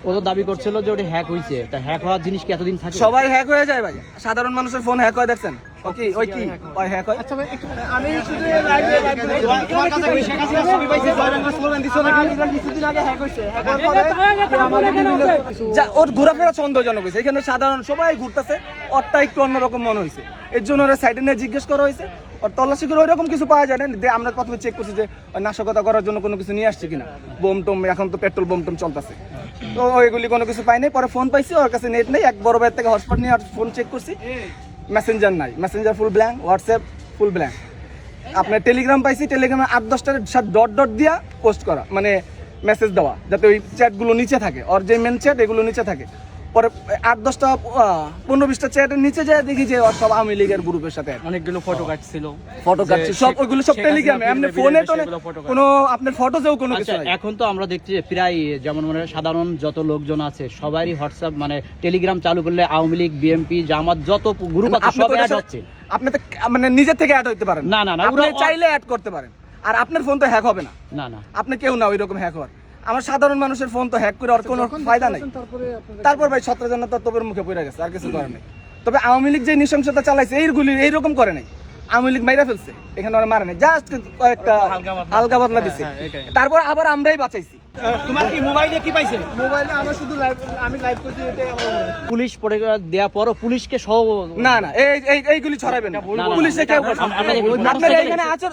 ও তো দাবি করছিল যে ওটা হ্যাক হয়েছে, তা হ্যাক হওয়ার জিনিস কি এতদিন থাকে? সবাই হ্যাক হয়ে যায় ভাই, সাধারণ মানুষের ফোন হ্যাক হয় দেখছেন? ওকে ওই কি ওই হ্যাক হয়? আচ্ছা ভাই আমি শুধু লাইভে তোমার কাছে কই শেখ হাসিনা ছবি পাইছে স্লোগান দিছো নাকি? কিছুদিন আগে হ্যাক হইছে, হ্যাক হওয়ার পরে যা ওর ঘোরাফেরা সন্দেহজনক হয়েছে। এখানে সাধারণ সবাই ঘুরতেছে, ওরটা একটু অন্যরকম মনে হয়েছে, এর জন্য ওরা সাইডে নিয়ে জিজ্ঞেস করা হয়েছে। ওর তল্লাশি করে ওইরকম কিছু পাওয়া যায় না। আমরা প্রথমে চেক করছি যে নাশকতা করার জন্য কোনো কিছু নিয়ে আসছে কিনা, বোম টোম, এখন তো পেট্রোল বোম টোম চলতেছে, তো ওইগুলি কোনো কিছু পাইনি। পরে ফোন পাইছি, ওর কাছে নেট নেই, এক বড় ভাইয়ের থেকে হটস্পট নিয়ে ফোন চেক করছি, মেসেঞ্জার নাই, মেসেঞ্জার ফুল ব্ল্যাঙ্ক, হোয়াটসঅ্যাপ ফুল ব্ল্যাঙ্ক। আপনার টেলিগ্রাম পাইছি, টেলিগ্রামে 8-10টার সাথে ডট ডট দিয়া পোস্ট করা, মানে মেসেজ দেওয়া, যাতে ওই চ্যাটগুলো নিচে থাকে, ওর যে মেন চ্যাট এগুলো নিচে থাকে। পরে 8-10টা 15-20টা চ্যাটের নিচে যায় দেখি যে ওর সব আওয়ামী লীগের গ্রুপের সাথে অনেকগুলো ফটো কাটছিল, ফটো কাটছে, সব ওইগুলো সব টেলিগ্রামে, এমনি ফোনে তো কোনো আপনার ফটোতেও কোনো কিছু নাই। এখন তো আমরা দেখছি যে প্রায় যেমন মানে সাধারণ যত লোকজন আছে সবারই হোয়াটসঅ্যাপ মানে টেলিগ্রাম চালু করলে আওয়ামী লীগ, বিএনপি, জামাত যত গ্রুপ আছে সব অ্যাড হচ্ছে। আপনি তো মানে নিজে থেকে অ্যাড হইতে পারেন, না না না, আপনি চাইলে অ্যাড করতে পারেন, আর আপনার ফোন তো হ্যাক হবে না, না না, আপনি কেউ না ওইরকম হ্যাক হওয়ার। আমার সাধারণ মানুষের ফোন তো হ্যাক করে আর কোনো ফায়দা নাই। তারপর ভাই 17 জন তো তোপের মুখে পড়ে গেছে, আর কিছু করে নাই। তবে আওয়ামী লীগ যে নৃশংসতা চালাইছে এইগুলি এইরকম করে নাই, আওয়ামী লীগ মাইরা ফেলছে, এখানে ওরা মারে নাই, জাস্ট কয়েকটা হালকা বদলা দিছে, তারপর আবার আমরাই বাঁচাইছি। তোমার কি মোবাইলে কি পাইছে? মোবাইলে আমার শুধু লাইভ, আমি লাইভ করছি এটাই আমার মনে হয়। পুলিশ পড়ে দেওয়ার পরও পুলিশকে সহ না না, এইগুলি ছড়াবেন না, পুলিশে কেউ আপনার এখানে আচর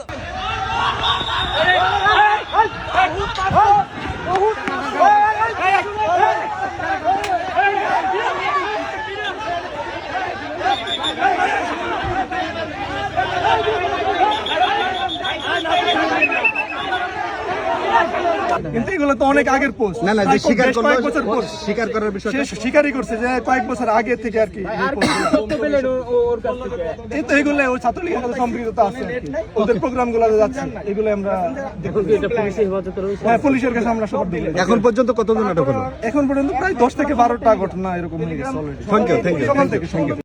কিন্তু এগুলো তো অনেক আগের পোস্ট। না না, যে স্বীকার করলো, কয়েক বছর পোস্ট স্বীকার করার বিষয় সে স্বীকারই করছে যে কয়েক বছর আগে থেকে আর কি এই post গুলো। এই তো এগুলো ওই ছাত্রলীগের সাথে সম্পৃক্ততা আছে আর কি, ওদের প্রোগ্রামগুলো যাচ্ছে, এগুলো আমরা হ্যাঁ পুলিশের কাছে আমরা সব দিই। এখন পর্যন্ত কতজন আটক হলো? এখন পর্যন্ত প্রায় 10 থেকে 12টা ঘটনা এরকম হয়ে গেছে already. Thank you, thank you, সকাল থেকে থ্যাংক ইউ।